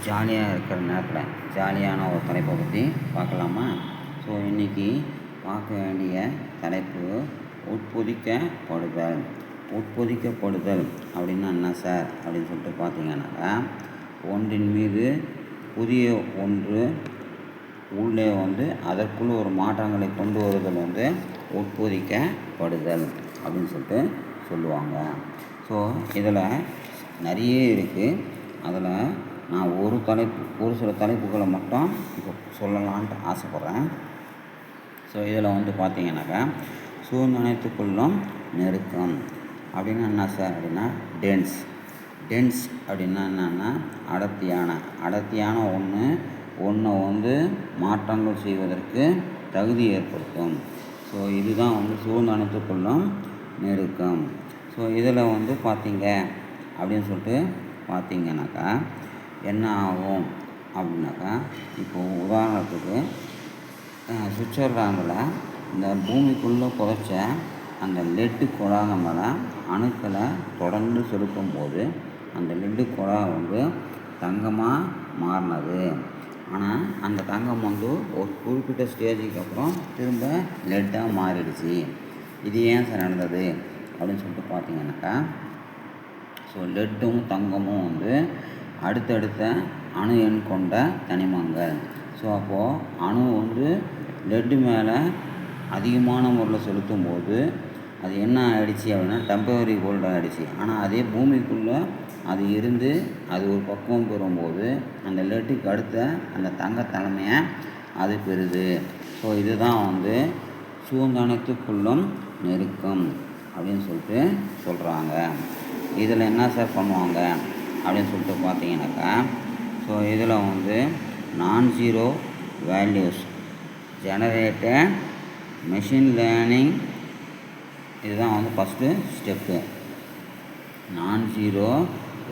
ஜாலியாக இருக்கிற நேரத்தில் ஜாலியான ஒரு தலைப்பை பற்றி பார்க்கலாமா? ஸோ இன்றைக்கி பார்க்க வேண்டிய தலைப்பு உட்பொதிக்கப்படுதல். உட்பொதிக்கப்படுதல் அப்படின்னா என்ன சார் அப்படின்னு சொல்லிட்டு பார்த்தீங்கன்னாக்கா, ஒன்றின் மீது புதிய ஒன்று உள்ளே அதற்குள் ஒரு மாற்றங்களை கொண்டு வருதல் உட்பொதிக்கப்படுதல் அப்படின்னு சொல்லிட்டு சொல்லுவாங்க. ஸோ இதில் நிறைய இருக்குது. அதில் நான் ஒரு சில தலைப்புகளை மட்டும் இப்போ சொல்லலான்ட்டு ஆசைப்பட்றேன். ஸோ இதில் பார்த்தீங்கன்னாக்கா, சூழ்நிலைத்துக்குள்ளும் நெருக்கம் அப்படின்னா என்ன சார் அப்படின்னா டென்ஸ் அப்படின்னா என்னென்னா அடர்த்தியான ஒன்றை மாற்றங்கள் செய்வதற்கு தகுதி ஏற்படுத்தும். ஸோ இதுதான் சூழ்நிலைத்துக்குள்ளும் நெருக்கம். ஸோ இதில் பார்த்தீங்க அப்படின்னு சொல்லிட்டு பார்த்தீங்கன்னாக்கா என்ன ஆகும் அப்படின்னாக்கா, இப்போது உதாரணத்துக்கு சுவிட்சர்லாந்தில் இந்த பூமிக்குள்ளே புதைச்ச அந்த லெட்டு குழாய் மேலே அணுக்களை தொடர்ந்து செலுத்தும்போது அந்த லெட்டு குழாய் தங்கமாக மாறினது. ஆனால் அந்த தங்கம் ஒரு குறிப்பிட்ட ஸ்டேஜுக்கு அப்புறம் திரும்ப லெட்டாக மாறிடுச்சு. இது ஏன் சார் நடந்தது அப்படின்னு சொல்லிட்டு பார்த்தீங்கன்னாக்கா, ஸோ லெட்டும் தங்கமும் அடுத்தடுத்த அணு எண் கொண்ட தனிமங்கள். ஸோ அப்போது அணு லெட்டு மேலே அதிகமான முறையில் செலுத்தும் போது அது என்ன ஆகிடுச்சு அப்படின்னா டெம்பரரி கோல்டு ஆகிடுச்சு. ஆனால் அதே பூமிக்குள்ளே அது இருந்து அது ஒரு பக்குவம் பெறும்போது அந்த லெட்டுக்கு அடுத்த அந்த தங்க தலைமையை அது பெறுது. ஸோ இதுதான் சூழ்நிலைத்துக்குள்ளும் நெருக்கம் அப்படின்னு சொல்லிட்டு சொல்கிறாங்க. இதில் என்ன சார் பண்ணுவாங்க அப்படின்னு சொல்லிட்டு பார்த்தீங்கன்னாக்கா, ஸோ இதில் நான் zero values generated machine learning. இதுதான் ஃபஸ்ட்டு ஸ்டெப்பு. நான் zero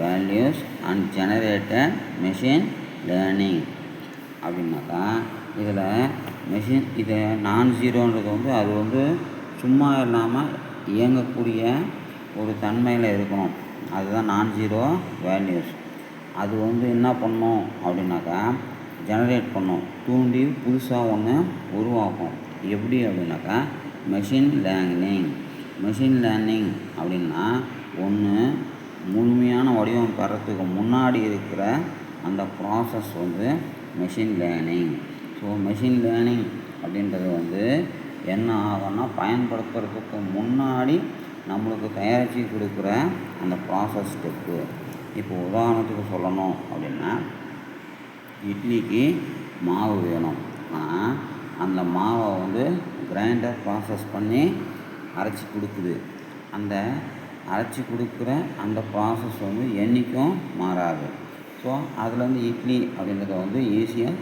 values and generated machine learning அப்படின்னாக்கா, இதை நான் ஜீரோன்றது அது சும்மா இல்லாமல் இயங்கக்கூடிய ஒரு தன்மையில் இருக்கணும். அதுதான் நான் ஜீரோ வேல்யூஸ். அது என்ன பண்ணணும் அப்படின்னாக்கா, ஜெனரேட் பண்ணும், தூண்டி புதுசாக ஒன்று உருவாக்கும். எப்படி அப்படின்னாக்கா, மெஷின் லேர்னிங் அப்படின்னா ஒன்று முழுமையான வடிவம் பெறத்துக்கு முன்னாடி இருக்கிற அந்த process machine learning. So machine learning அப்படின்றது என்ன ஆகும்னா, பயன்படுத்துறதுக்கு முன்னாடி நம்மளுக்கு தயாரித்து கொடுக்குற அந்த ப்ராசஸ் ஸ்டெப்பு. இப்போ உதாரணத்துக்கு சொல்லணும் அப்படின்னா, இட்லிக்கு மாவு வேணும். ஆனால் அந்த மாவை கிரைண்டர் ப்ராசஸ் பண்ணி அரைச்சி கொடுக்குது. அந்த அரைச்சி கொடுக்குற அந்த ப்ராசஸ் என்றைக்கும் மாறாது. ஸோ அதில் இட்லி அப்படின்றத ஈஸியாக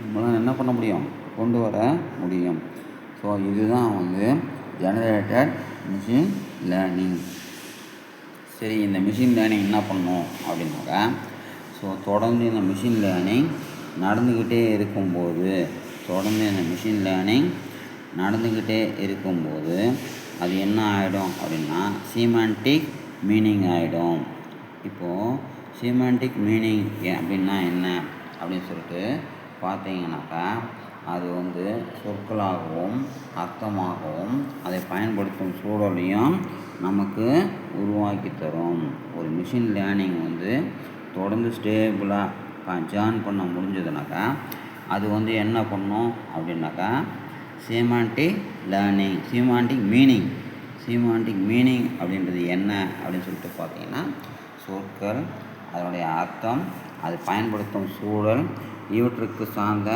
நம்மளால் என்ன பண்ண முடியும், கொண்டு வர முடியும். ஸோ இதுதான் ஜெனரேட்டட் மெஷின் லேர்னிங். சரி, இந்த மெஷின் லேர்னிங் என்ன பண்ணணும் அப்படின்னாக்கா, ஸோ தொடர்ந்து இந்த மெஷின் லேர்னிங் நடந்துக்கிட்டே இருக்கும்போது அது என்ன ஆகிடும் அப்படின்னா செமான்டிக் மீனிங் ஆகிடும். இப்போது செமான்டிக் மீனிங் அப்படின்னா என்ன அப்படின்னு சொல்லிட்டு பார்த்தீங்கன்னாக்கா, அது சொற்களாகவும் அர்த்தமாகவும் அதை பயன்படுத்தும் சூழலையும் நமக்கு உருவாக்கி தரும். ஒரு மிஷின் லேர்னிங் தொடர்ந்து ஸ்டேபிளாக ஜாயின் பண்ண முடிஞ்சதுனாக்கா அது என்ன பண்ணும் அப்படின்னாக்கா, செமான்டிக் மீனிங் அப்படின்றது என்ன அப்படின்னு சொல்லிட்டு பார்த்தீங்கன்னா, சொற்கள், அதனுடைய அர்த்தம், அது பயன்படுத்தும் சூழல், இவற்றுக்கு சார்ந்த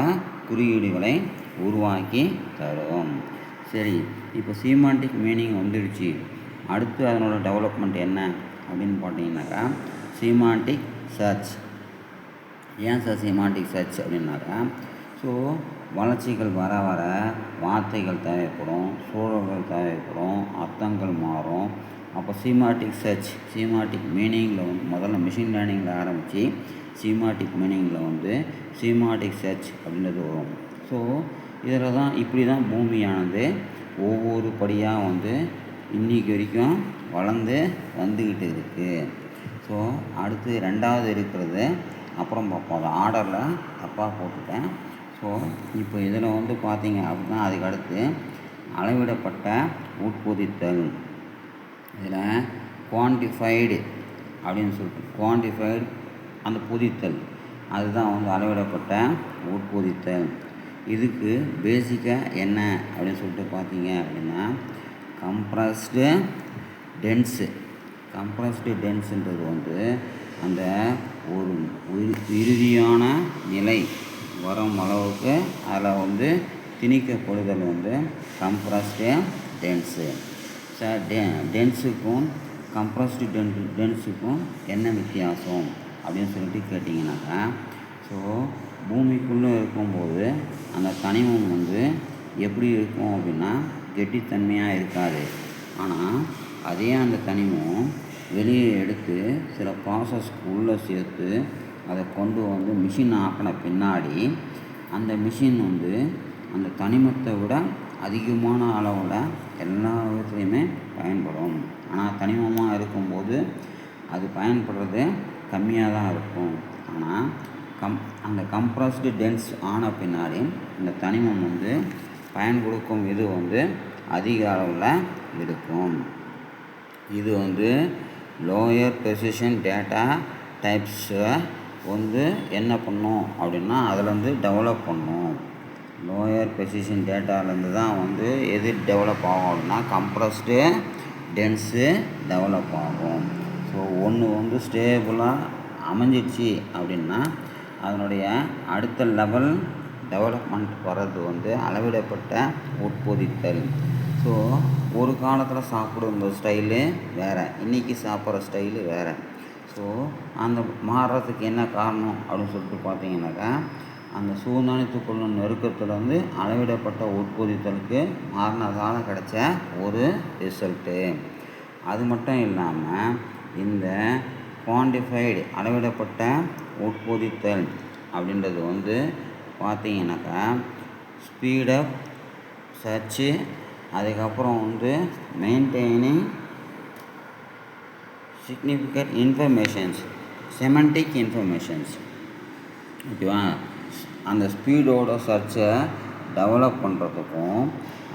குறியீடுகளை உருவாக்கி தரும். சரி, இப்போ செமான்டிக் மீனிங் வந்துடுச்சு. அடுத்து அதனோட டெவலப்மெண்ட் என்ன அப்படின்னு பார்த்தீங்கன்னாக்கா, செமான்டிக் சர்ச். ஏன் சார் செமான்டிக் சர்ச் அப்படின்னாக்கா, ஸோ வளர்ச்சிகள் வர வார்த்தைகள் தேவைப்படும், சூழல்கள் தேவைப்படும், அர்த்தங்கள் மாறும். அப்போ செமான்டிக் மீனிங்கில் முதல்ல மிஷின் லேர்னிங்கில் ஆரம்பித்து செமான்டிக் மீனிங்கில் செமான்டிக் சர்ச் அப்படின்றது வரும். ஸோ இதில் தான் இப்படி தான் பூமியானது ஒவ்வொரு படியாக இன்றைக்கி வரைக்கும் வளர்ந்து வந்துக்கிட்டு இருக்குது. ஸோ அடுத்து ரெண்டாவது இருக்கிறது அப்புறம் பார்ப்போம். அதை ஆர்டரில் தப்பாக போட்டுட்டேன். ஸோ இப்போ இதில் வந்து பார்த்தீங்க அப்படின்னா அதுக்கு அடுத்து அளவிடப்பட்ட உட்பொதித்தல். இதில் குவான்டிஃபைடு அப்படின்னு சொல்லிட்டு குவான்டிஃபைடு அந்த பொதித்தல் அதுதான் வந்து அளவிடப்பட்ட உட்பொதித்தல். இதுக்கு பேசிக்காக என்ன அப்படின்னு சொல்லிட்டு பார்த்தீங்க அப்படின்னா கம்ப்ரஸ்டு டென்ஸுன்றது வந்து அந்த ஒரு இறுதியான நிலை வரும் அளவுக்கு அதில் வந்து திணிக்கப்படுதல் வந்து கம்ப்ரஸ்டு டென்ஸு. டென்ஸுக்கும் கம்ப்ரஸ்டு டென்ஸுக்கும் என்ன வித்தியாசம் அப்படின்னு சொல்லிட்டு கேட்டிங்கனாக்கா, ஸோ பூமிக்குள்ளே இருக்கும்போது அந்த தனிமம் வந்து எப்படி இருக்கும் அப்படின்னா கெட்டித்தன்மையாக இருக்காது. ஆனால் அதே அந்த தனிமம் வெளியே எடுத்து சில ப்ராசஸ்க்கு உள்ளே சேர்த்து அதை கொண்டு வந்து மிஷின் ஆக்கின பின்னாடி அந்த மிஷின் வந்து அந்த தனிமத்தை விட அதிகமான அளவில் எல்லா விதத்துலையுமே பயன்படும். ஆனால் தனிமமாக இருக்கும்போது அது பயன்படுறது கம்மியாக தான் இருக்கும். ஆனால் அந்த கம்ப்ரஸ்டு டென்ஸ் ஆன பின்னாடி இந்த தனிமம் வந்து பயன் கொடுக்கும் இது வந்து அதிக அளவில் இருக்கும். இது வந்து லோயர் ப்ரெசிஷன் டேட்டா டைப்ஸை வந்து என்ன பண்ணும் அப்படின்னா அதிலேருந்து டெவலப் பண்ணும். லோயர் ப்ரெசிஷன் டேட்டாலேருந்து தான் வந்து எது டெவலப் ஆகும் அப்படின்னா கம்ப்ரஸ்டு டென்ஸு டெவலப் ஆகும். ஸோ ஒன்று வந்து ஸ்டேபிளாக அமைஞ்சிடுச்சு அப்படின்னா அதனுடைய அடுத்த லெவல் டெவலப்மெண்ட் வர்றது வந்து அளவிடப்பட்ட உட்பொதித்தல். ஸோ ஒரு காலத்தில் சாப்பிடுற ஸ்டைலு வேறு, இன்றைக்கி சாப்பிட்ற ஸ்டைலு வேறு. ஸோ அந்த மாறுறதுக்கு என்ன காரணம் அப்படின்னு சொல்லிட்டு பார்த்தீங்கன்னாக்கா அந்த சூழ்நிலைத்துக்குள்ளும் நெருக்கத்தில் வந்து அளவிடப்பட்ட உட்பொதித்தலுக்கு மாறினதால கிடைச்ச ஒரு ரிசல்ட்டு. அது மட்டும் இல்லாமல் இந்த குவான்டிஃபைடு அளவிடப்பட்ட உட்பொதித்தல் அப்படின்றது வந்து பார்த்தீங்கன்னாக்கா ஸ்பீடப் சர்ச்சு, அதுக்கப்புறம் வந்து maintaining significant informations, semantic informations, ஓகேவா. அந்த ஸ்பீடோட சர்ச்சை டெவலப் பண்ணுறதுக்கும்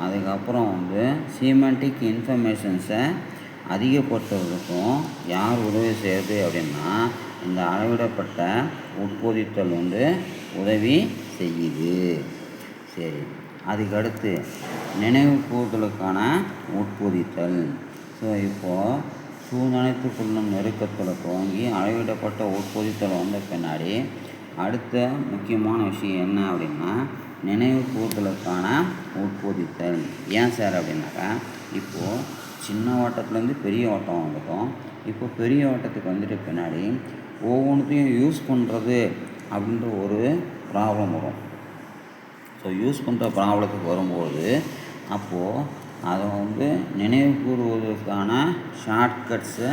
அதுக்கப்புறம் வந்து சிமெண்டிக் இன்ஃபர்மேஷன்ஸை அதிகப்படுத்துறதுக்கும் யார் உதவி செய்யுது அப்படின்னா இந்த அளவிடப்பட்ட உட்பொதித்தல் வந்து உதவி செய்யுது. சரி, அதுக்கடுத்து நினைவு கூறுதலுக்கான உட்பொதித்தல். ஸோ இப்போது சூழ்நிலைத்துக்குள்ளும் நெருக்கத்தில் துவங்கி அளவிடப்பட்ட உட்பொதித்தல் வந்த பின்னாடி அடுத்த முக்கியமான விஷயம் என்ன அப்படின்னா நினைவு கூறுதலுக்கான உட்பொதித்தல். ஏன் சார் அப்படின்னாக்கா இப்போது சின்ன ஓட்டத்துலேருந்து பெரிய ஓட்டம் வந்துட்டோம். இப்போ பெரிய ஓட்டத்துக்கு வந்துட்டு பின்னாடி ஒவ்வொன்றுத்தையும் யூஸ் பண்ணுறது அப்படின்ற ஒரு ப்ராப்ளம் வரும். ஸோ யூஸ் பண்ணுற ப்ராப்ளத்துக்கு வரும்போது அப்போது அதை வந்து நினைவு கூறுவதற்கான ஷார்ட்கட்ஸை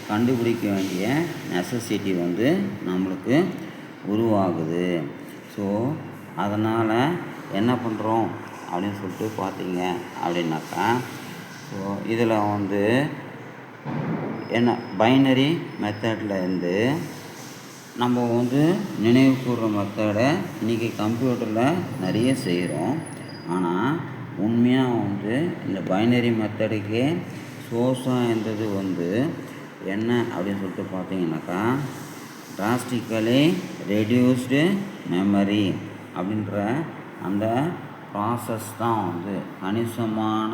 கண்டுபிடிக்க வேண்டிய நெசசிட்டி வந்து நம்மளுக்கு உருவாகுது. ஸோ அதனால் என்ன பண்ணுறோம் அப்படின்னு சொல்லிட்டு பார்த்தீங்க அப்படின்னாக்கா ஸோ இதில் வந்து என்ன பைனரி மெத்தடில் இருந்து நம்ம வந்து நினைவு கூறுற மெத்தடை இன்றைக்கி கம்ப்யூட்டரில் நிறைய செய்கிறோம். ஆனால் உண்மையாக வந்து இந்த பைனரி மெத்தடுக்கே சோர்ஸாக இருந்தது வந்து என்ன அப்படின்னு சொல்லிட்டு பார்த்தீங்கன்னாக்கா டிராஸ்டிக்கலி ரெடியூஸ்டு மெமரி அப்படின்ற அந்த ப்ராசஸ் தான் வந்து கணிசமான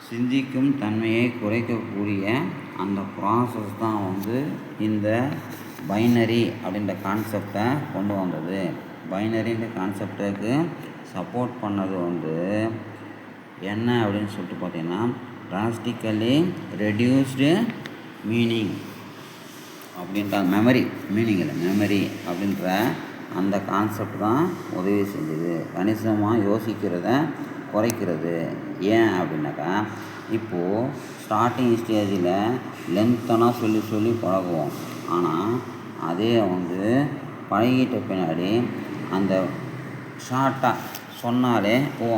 சிந்திக்கும் தன்மையை குறைக்கக்கூடிய அந்த ப்ராசஸ் தான் வந்து இந்த பைனரி அப்படின்ற கான்செப்டை கொண்டு வந்தது. பைனரின்ற கான்செப்டுக்கு சப்போர்ட் பண்ணது வந்து என்ன அப்படின்னு சொல்லிட்டு பார்த்தீங்கன்னா டிராஸ்டிக்கலி ரெடியூஸ்டு மீனிங் அப்படின்ற மெமரி அப்படின்ற அந்த கான்செப்ட் தான் உதவி செஞ்சது. கணிசமாக யோசிக்கிறத குறைக்கிறது. ஏன் அப்படின்னாக்கா இப்போது ஸ்டார்டிங் ஸ்டேஜில் லென்த்தனாக சொல்லி பழகுவோம். ஆனால் அதே வந்து பழகிட்ட பின்னாடி அந்த ஷார்ட்டாக சொன்னாலே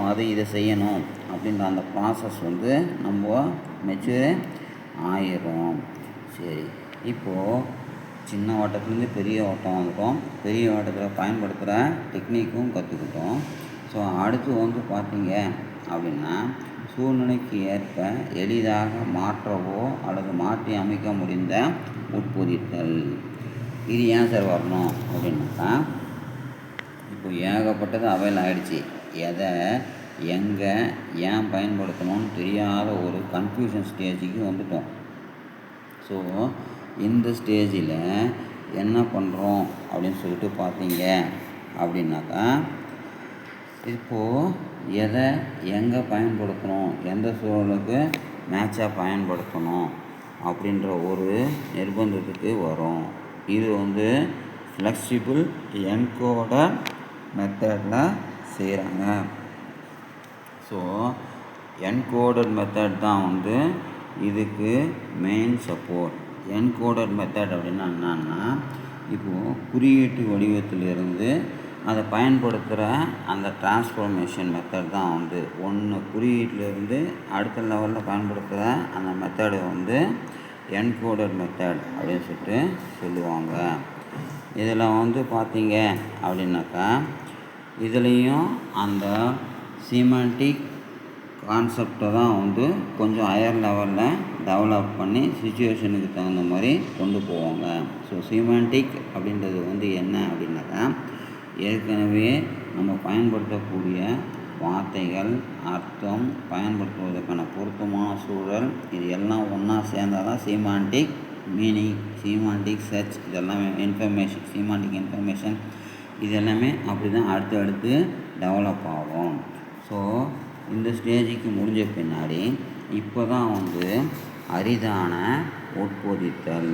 அது இதை செய்யணும் அப்படின்ற அந்த ப்ராசஸ் வந்து நம்ம மெச்சூர் ஆயிரும். சரி, இப்போது சின்ன வட்டத்துலேருந்து பெரிய வட்டம் வந்துட்டோம். பெரிய வட்டத்தில் பயன்படுத்துகிற டெக்னிக்கும் கற்றுக்கிட்டோம். ஸோ அடுத்து வந்து பார்த்தீங்க அப்படின்னா, சூழ்நிலைக்கு ஏற்ப எளிதாக மாற்றவோ அல்லது மாற்றி அமைக்க முடிந்த உட்பொதித்தல். இது ஏன் சார் வரணும் அப்படின்னாக்கா, இப்போ ஏகப்பட்டது அவைல் ஆகிடுச்சி. எதை எங்கே ஏன் பயன்படுத்தணும்னு தெரியாத ஒரு கன்ஃபியூஷன் ஸ்டேஜுக்கு வந்துட்டோம். ஸோ இந்த ஸ்டேஜில் என்ன பண்ணுறோம் அப்படின்னு சொல்லிட்டு பார்த்தீங்க அப்படின்னாக்கா, இப்போது எதை எங்கே பயன்படுத்தணும், எந்த சூழலுக்கு மேட்சாக பயன்படுத்தணும் அப்படின்ற ஒரு நிர்பந்தத்துக்கு வரும். இது வந்து ஃப்ளெக்சிபிள் என்கோடர் மெத்தடில் செய்கிறாங்க. ஸோ என்கோடர் மெத்தட் தான் வந்து இதுக்கு மெயின் சப்போர்ட். என்கோடர் மெத்தட் அப்படின்னா என்னன்னா, இப்போது குறியீட்டு வடிவத்திலிருந்து அதை பயன்படுத்துகிற அந்த டிரான்ஸ்ஃபர்மேஷன் மெத்தட் தான் வந்து ஒன்று குறியீட்டிலிருந்து அடுத்த லெவலில் பயன்படுத்துகிற அந்த மெத்தடு வந்து என்கோடர் மெத்தட் அப்படின்னு சொல்லிட்டு சொல்லுவாங்க. இதில் வந்து பார்த்தீங்க அப்படின்னாக்கா, இதுலேயும் அந்த சிமெண்டிக் கான்செப்டை தான் வந்து கொஞ்சம் ஹையர் லெவலில் டெவலப் பண்ணி சுச்சுவேஷனுக்கு தகுந்த மாதிரி கொண்டு போவாங்க. ஸோ சிமெண்டிக் அப்படின்றது வந்து என்ன அப்படின்னாக்கா, ஏற்கனவே நம்ம பயன்படுத்தக்கூடிய வார்த்தைகள், அர்த்தம், பயன்படுத்துவதற்கான பொருத்தமான சூழல், இது எல்லாம் ஒன்றா சேர்ந்தால் தான் சிமாண்டிக் மீனிங், சிமாண்டிக் சர்ச், இதெல்லாமே இன்ஃபர்மேஷன், சிமாண்டிக் இன்ஃபர்மேஷன் இது எல்லாமே அப்படி தான் அடுத்து டெவலப் ஆகும். ஸோ இந்த ஸ்டேஜுக்கு முடிஞ்ச பின்னாடி இப்போ தான் வந்து அரிதான உட்பொதித்தல்.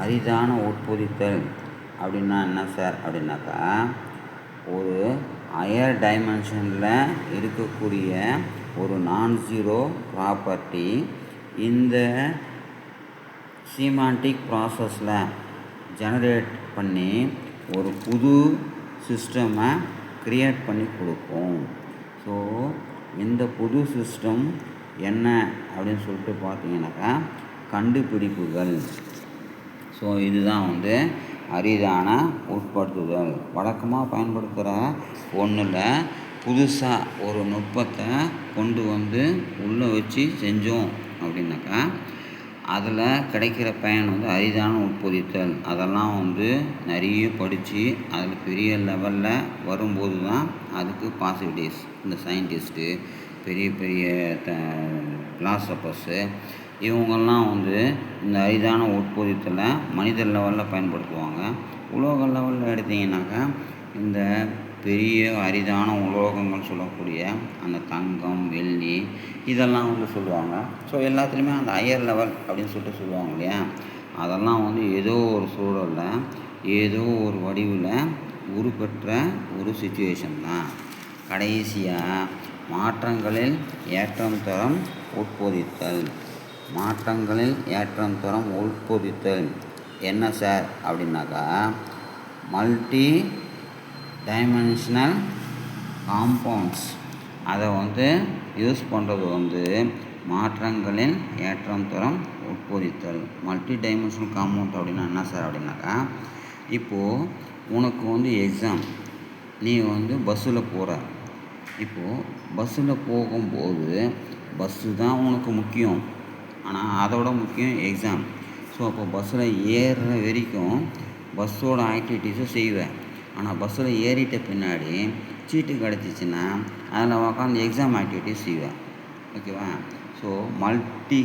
அரிதான உட்பொதித்தல் அப்படின்னா என்ன சார் அப்படின்னாக்கா, ஒரு ஹையர் டைமென்ஷனில் இருக்கக்கூடிய ஒரு நான்-ஜீரோ ப்ராப்பர்ட்டி இந்த சிமாண்டிக் ப்ராசஸில் ஜெனரேட் பண்ணி ஒரு புது சிஸ்டமை க்ரியேட் பண்ணி கொடுக்கும். ஸோ இந்த புது சிஸ்டம் என்ன அப்படின்னு சொல்லிட்டு பார்த்தீங்கன்னாக்கா, கண்டுபிடிப்புகள். ஸோ இதுதான் வந்து அரிதான உட்படுத்துதல். வழக்கமாக பயன்படுத்துகிற ஒன்றில் புதுசாக ஒரு நுட்பத்தை கொண்டு வந்து உள்ளே வச்சு செஞ்சோம் அப்படின்னாக்கா, அதில் கிடைக்கிற பயன் வந்து அரிதான உட்பொதித்தல். அதெல்லாம் வந்து நிறைய படித்து அதில் பெரிய லெவலில் வரும்போது தான் அதுக்கு பாசிபிலிட்டிஸ். இந்த சயின்டிஸ்ட்டு, பெரிய பெரிய பிலாசபர்ஸு, இவங்கெல்லாம் வந்து இந்த அரிதான உட்பொதித்தலை மனித லெவலில் பயன்படுத்துவாங்க. உலோக லெவலில் எடுத்திங்கனாக்கா, இந்த பெரிய அரிதான உலோகங்கள் சொல்லக்கூடிய அந்த தங்கம், வெள்ளி இதெல்லாம் வந்து சொல்லுவாங்க. ஸோ எல்லாத்துலேயுமே அந்த ஹையர் லெவல் அப்படின்னு சொல்லிட்டு சொல்லுவாங்க இல்லையா, அதெல்லாம் வந்து ஏதோ ஒரு சூழலில் ஏதோ ஒரு வடிவில் உருப்பெற்ற ஒரு சுச்சுவேஷன் தான். கடைசியாக மாற்றங்களில் ஏற்றம் தரம் உட்பொதித்தல். மாற்றங்களில் ஏற்றம் தரம் உட்பொதித்தல் என்ன சார் அப்படின்னாக்கா, மல்டி டைமென்ஷனல் காம்பவுண்ட்ஸ் அதை வந்து யூஸ் பண்ணுறது வந்து மாற்றங்களில் ஏற்றம் தரம் உட்பொதித்தல். மல்டி டைமென்ஷனல் காம்பவுண்ட் அப்படின்னா என்ன சார் அப்படின்னாக்கா, இப்போது உனக்கு வந்து எக்ஸாம், நீ வந்து பஸ்ஸில் போகிற. இப்போது பஸ்ஸில் போகும்போது பஸ்ஸு தான் உனக்கு முக்கியம், ஆனால் அதோட முக்கியம் எக்ஸாம். ஸோ அப்போ பஸ்ஸில் ஏறுற வரைக்கும் பஸ்ஸோட ஆக்டிவிட்டீஸை செய்வேன். ஆனால் பஸ்ஸில் ஏறிட்ட பின்னாடி சீட்டு கிடச்சிச்சின்னா அதில் உட்காந்து எக்ஸாம் ஆக்டிவிட்டீஸ் செய்வேன். ஓகேவா? ஸோ மல்டி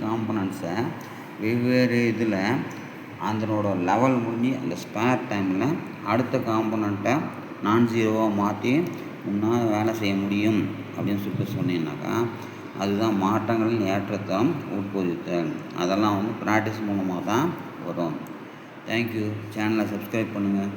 காம்பனன்ட்ஸை வெவ்வேறு இதில் அதனோட லெவல் முடிஞ்சு அந்த ஸ்பேர் டைமில் அடுத்த காம்பனண்ட்டை நான்-ஜீரோவாக மாற்றி உன்னால் வேலை செய்ய முடியும் அப்படின்னு சொல்லிட்டு சொன்னீங்கன்னாக்கா, அதுதான் மாற்றங்களின் ஏற்றத்தம் உட்பொதித்தல். அதெல்லாம் வந்து ப்ராக்டிஸ் மூலமாக தான் வரும். தேங்க்யூ. சேனலை சப்ஸ்கிரைப் பண்ணுங்கள்.